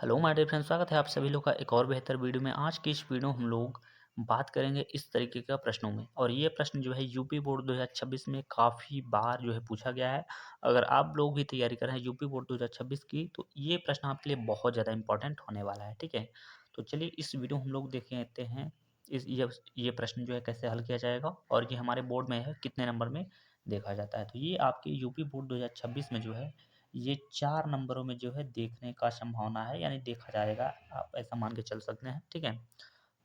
Hello my dear friends, स्वागत है आप सभी लोग का एक और बेहतर वीडियो में। आज की इस वीडियो हम लोग बात करेंगे इस तरीके का प्रश्नों में, और ये प्रश्न जो है यूपी बोर्ड 2026 में काफ़ी बार जो है पूछा गया है। अगर आप लोग भी तैयारी कर रहे हैं यूपी बोर्ड 2026 की, तो ये प्रश्न आपके लिए बहुत ज़्यादा इंपॉर्टेंट होने वाला है। ठीक है, तो चलिए इस वीडियो हम लोग देख लेते हैं इस ये प्रश्न जो है कैसे हल किया जाएगा, और ये हमारे बोर्ड में है कितने नंबर में देखा जाता है। तो ये आपके यूपी बोर्ड 2026 में जो है ये 4 नंबरों में जो है देखने का संभावना है, यानी देखा जाएगा, आप ऐसा मान के चल सकते हैं। ठीक है,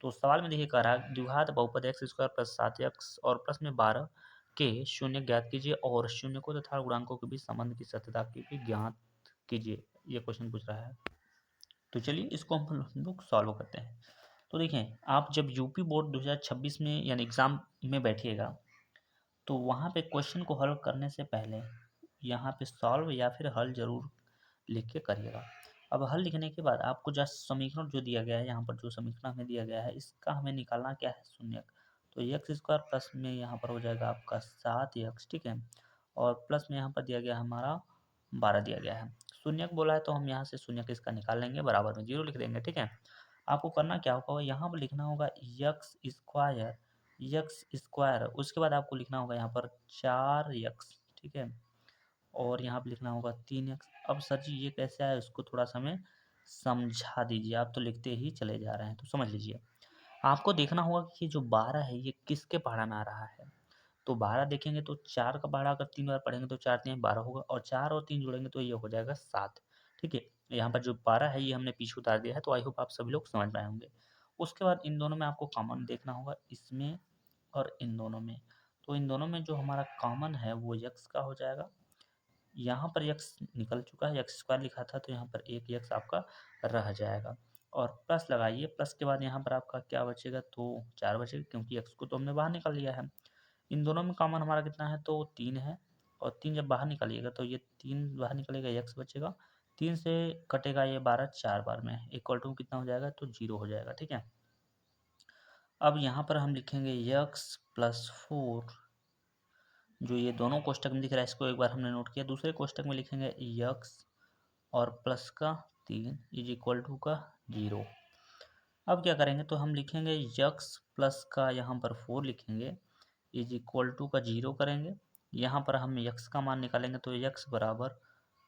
तो सवाल में देखिए कह रहा है द्विघात बहुपद एक्स स्क्वायर प्लस 7x और प्लस में 12 के शून्य ज्ञात कीजिए और शून्य को तथा गुणांकों के बीच संबंध की सत्यता की भी ज्ञात कीजिए। ये क्वेश्चन पूछ रहा है, तो चलिए इसको हम लोग सॉल्व करते हैं। तो देखें, आप जब यूपी बोर्ड 2026 में यानी एग्जाम में बैठिएगा, तो वहाँ पे क्वेश्चन को हल करने से पहले यहाँ पे सॉल्व या फिर हल जरूर लिख के करिएगा। अब हल लिखने के बाद आपको जस्ट समीकरण जो दिया गया है, यहाँ पर जो समीकरण हमें दिया गया है, इसका हमें निकालना क्या है, शून्य। तो एक्स स्क्वायर प्लस में यहाँ पर हो जाएगा आपका 7x। ठीक है, और प्लस में यहाँ पर दिया गया हमारा 12 दिया गया है। शून्य बोला है तो हम यहाँ से शून्य इसका निकाल लेंगे, बराबर में 0 लिख देंगे। ठीक है, आपको करना क्या होगा, यहाँ पर लिखना होगा एक्स स्क्वायर, उसके बाद आपको लिखना होगा यहाँ पर 4x। ठीक है, और यहाँ पे लिखना होगा 3x। अब सर जी ये कैसे आया, उसको थोड़ा सा हमें समझा दीजिए। आप तो लिखते ही चले जा रहे हैं, तो समझ लीजिए। आपको देखना होगा कि ये जो 12 है ये किसके पहाड़ा में आ रहा है। तो 12 देखेंगे तो 4 का पहाड़ा अगर 3 बार पढ़ेंगे तो 4 3 12 होगा, और 4 और 3 जोड़ेंगे तो ये हो जाएगा 7। ठीक है, यहाँ पर जो 12 है ये हमने पीछे उतार दिया है, तो आई होप आप सभी लोग समझ पाए होंगे। उसके बाद इन दोनों में आपको कॉमन देखना होगा, इसमें और इन दोनों में। तो इन दोनों में जो हमारा कॉमन है वो x का हो जाएगा। यहाँ पर x निकल चुका है, एक्स स्क्वायर लिखा था तो यहाँ पर एक x आपका रह जाएगा, और प्लस लगाइए। प्लस के बाद यहाँ पर आपका क्या बचेगा, तो 4 बचेगा, क्योंकि x को तो हमने बाहर निकाल लिया है। इन दोनों में कॉमन हमारा कितना है, तो 3 है, और 3 जब बाहर निकालिएगा तो ये 3 बाहर निकलेगा, x बचेगा। 3 से कटेगा ये 12 4 बार में, इक्वल टू कितना हो जाएगा, तो 0 हो जाएगा। ठीक है, अब यहाँ पर हम लिखेंगे x+4, जो ये दोनों कोष्टक में दिख रहा है इसको एक बार हमने नोट किया। दूसरे कोष्टक में लिखेंगे x और प्लस का 3 इज इक्वल टू का 0। अब क्या करेंगे, तो हम लिखेंगे x प्लस का यहाँ पर 4 लिखेंगे इज इक्वल टू का 0 करेंगे। यहाँ पर हम x का मान निकालेंगे तो x बराबर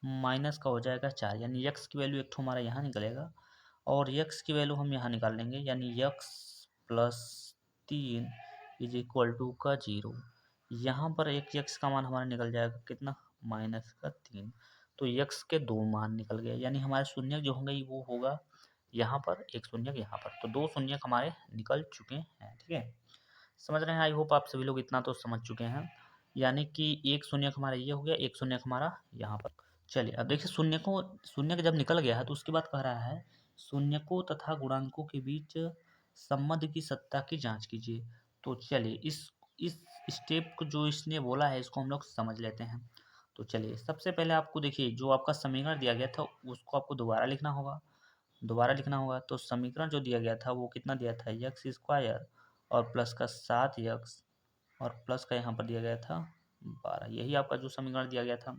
माइनस का हो जाएगा 4, यानी x की वैल्यू एक ठो हमारा यहाँ निकलेगा, और x की वैल्यू हम यहाँ निकाल लेंगे, यानी x+3 इज इक्वल टू का 0। यहाँ पर एक x का मान हमारा निकल जाएगा कितना, -3। तो x के 2 मान निकल गए, यानी हमारे शून्य जो होंगे वो होगा यहाँ पर, एक शून्य यहाँ पर, तो 2 शून्य हमारे निकल चुके हैं। ठीक है, समझ रहे हैं। आई होप आप सभी लोग इतना तो समझ चुके हैं, यानी कि एक शून्य हमारा ये हो गया, एक शून्य हमारा यहाँ पर। चलिए अब देखिए, शून्य जब निकल गया है तो उसके बाद कह रहा है शून्य को तथा गुणांकों के बीच संबंध की सत्ता की जांच कीजिए। तो चलिए इस स्टेप को जो इसने बोला है इसको हम लोग समझ लेते हैं। तो चलिए सबसे पहले आपको देखिए, जो आपका समीकरण दिया गया था उसको आपको दोबारा लिखना होगा। तो समीकरण जो दिया गया था वो कितना दिया था, एक्स स्क्वायर और प्लस का 7x और प्लस का यहाँ पर दिया गया था 12, यही आपका जो समीकरण दिया गया था।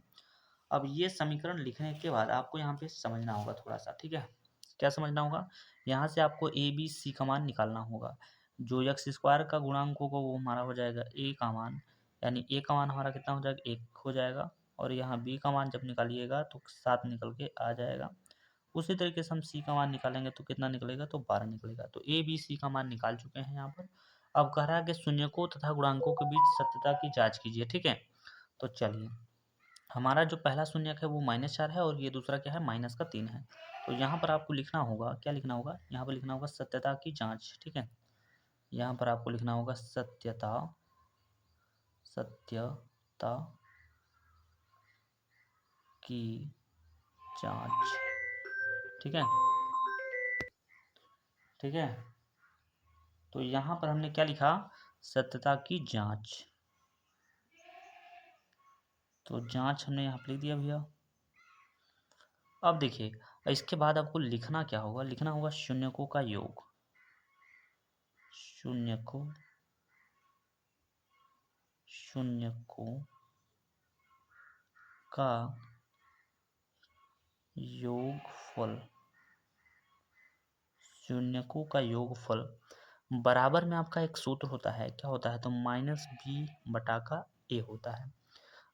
अब ये समीकरण लिखने के बाद आपको यहाँ पे समझना होगा थोड़ा सा। ठीक है, क्या समझना होगा, यहाँ से आपको ए बी सी का मान निकालना होगा। जो एक्स स्क्वायर का गुणांक होगा वो हमारा हो जाएगा ए का मान, यानी ए का मान हमारा कितना हो जाएगा, 1 हो जाएगा, और यहाँ बी का मान जब निकालिएगा तो 7 निकल के आ जाएगा। उसी तरीके से हम सी का मान निकालेंगे तो कितना निकलेगा, तो 12 निकलेगा। तो ए बी सी का मान निकाल चुके हैं यहाँ पर। अब कह रहा है कि शून्यकों तथा गुणांकों के बीच सत्यता की जांच कीजिए। ठीक है, तो चलिए हमारा जो पहला शून्यक है वो -4 है, और ये दूसरा क्या है, -3 है। तो यहाँ पर आपको लिखना होगा, क्या लिखना होगा, यहाँ पर लिखना होगा सत्यता की जांच। ठीक है, यहाँ पर आपको लिखना होगा सत्यता की जांच। ठीक है, ठीक है, तो यहाँ पर हमने क्या लिखा, सत्यता की जांच। तो जांच हमने यहाँ पर लिख दिया भैया। अब देखिए, इसके बाद आपको लिखना क्या होगा, लिखना होगा शून्यकों का योग। शून्यकों का योगफल शून्यकों का योगफल बराबर में आपका एक सूत्र होता है, क्या होता है, तो माइनस बी बटा का ए होता है।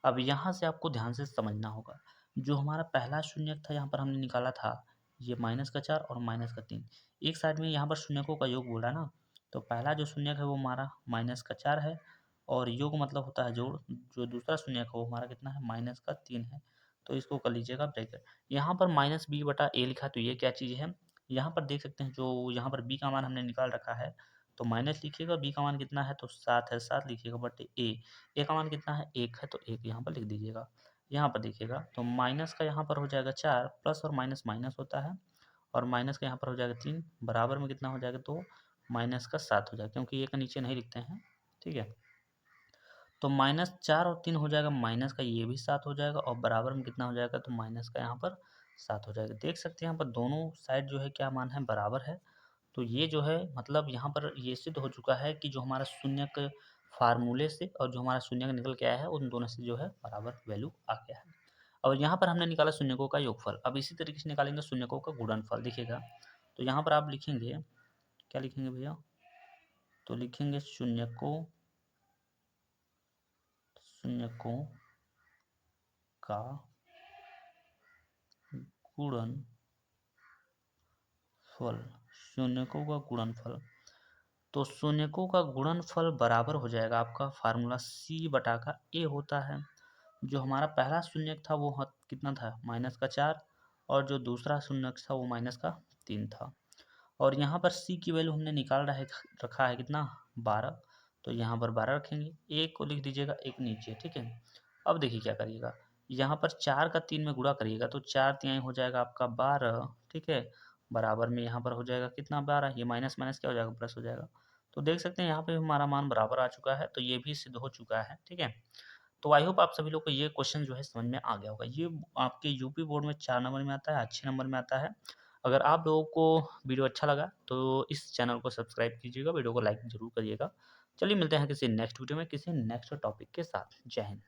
अब यहाँ से आपको ध्यान से समझना होगा, जो हमारा पहला शून्यक था यहाँ पर हमने निकाला था, ये -4 और -3, एक साइड में यहाँ पर शून्यकों का योग बोला ना, तो पहला जो शून्यक है वो हमारा -4 है, और योग मतलब होता है जोड़, जो दूसरा शून्यक है वो हमारा कितना है, -3 है। तो इसको कर लीजिएगा ब्रैकेट। यहाँ पर माइनस बी बटा ए लिखा, तो ये क्या चीज़ है, यहाँ पर देख सकते हैं, जो यहाँ पर बी का मान हमने निकाल रखा है, तो माइनस लिखिएगा, बी का मान कितना है, तो 7 है, 7 लिखिएगा, बटे ए का मान कितना है, 1 है, तो 1 यहाँ पर लिख दीजिएगा। यहाँ पर देखिएगा, तो माइनस का यहाँ पर हो जाएगा 4, प्लस और माइनस माइनस होता है, और माइनस का यहाँ पर हो जाएगा 3, बराबर में कितना हो जाएगा, तो माइनस का 7 हो जाएगा, क्योंकि ए का नीचे नहीं लिखते हैं, ठीक है। तो -4 और 3 हो जाएगा, माइनस का ये भी 7 हो जाएगा, और बराबर में कितना हो जाएगा, तो माइनस का यहाँ पर 7 हो जाएगा। देख सकते हैं यहाँ पर दोनों साइड जो है क्या मान है, बराबर है। तो ये जो है मतलब यहाँ पर ये सिद्ध हो चुका है कि जो हमारा शून्यक फार्मूले से और जो हमारा शून्यक निकल के आया है, उन दोनों से जो है बराबर वैल्यू आ गया है। और यहाँ पर हमने निकाला शून्यकों का योगफल। अब इसी तरीके से निकालेंगे शून्यकों का गुणनफल। देखिएगा, तो यहाँ पर आप लिखेंगे, क्या लिखेंगे भैया, तो लिखेंगे शून्यकों का गुणनफल। शून्यकों का गुणनफल, तो शून्यकों का गुणनफल बराबर हो जाएगा, आपका फार्मूला सी बटा का ए होता है। जो हमारा पहला शून्यक था वो कितना था, -4, और जो दूसरा शून्यक था वो -3 था। और यहाँ पर सी की वैल्यू हमने निकाल रखा है कितना, 12, तो यहाँ पर 12 रखेंगे, एक को लिख दीजिएगा, एक नीचे, ठीक है। अब देखिए क्या करिएगा, यहाँ पर 4 का 3 में गुणा करिएगा, तो 4 तिहाई हो जाएगा आपका 12, ठीक है। बराबर में यहाँ पर हो जाएगा कितना, 12, ये माइनस माइनस क्या हो जाएगा, प्लस हो जाएगा। तो देख सकते हैं यहाँ पे हमारा मान बराबर आ चुका है, तो ये भी सिद्ध हो चुका है, ठीक है। तो आई होप आप सभी लोग को ये क्वेश्चन जो है समझ में आ गया होगा। ये आपके यूपी बोर्ड में 4 नंबर में आता है, अच्छे नंबर में आता है। अगर आप लोगों को वीडियो अच्छा लगा तो इस चैनल को सब्सक्राइब कीजिएगा, वीडियो को लाइक ज़रूर करिएगा। चलिए मिलते हैं किसी नेक्स्ट वीडियो में, किसी नेक्स्ट टॉपिक के साथ। जय हिंद।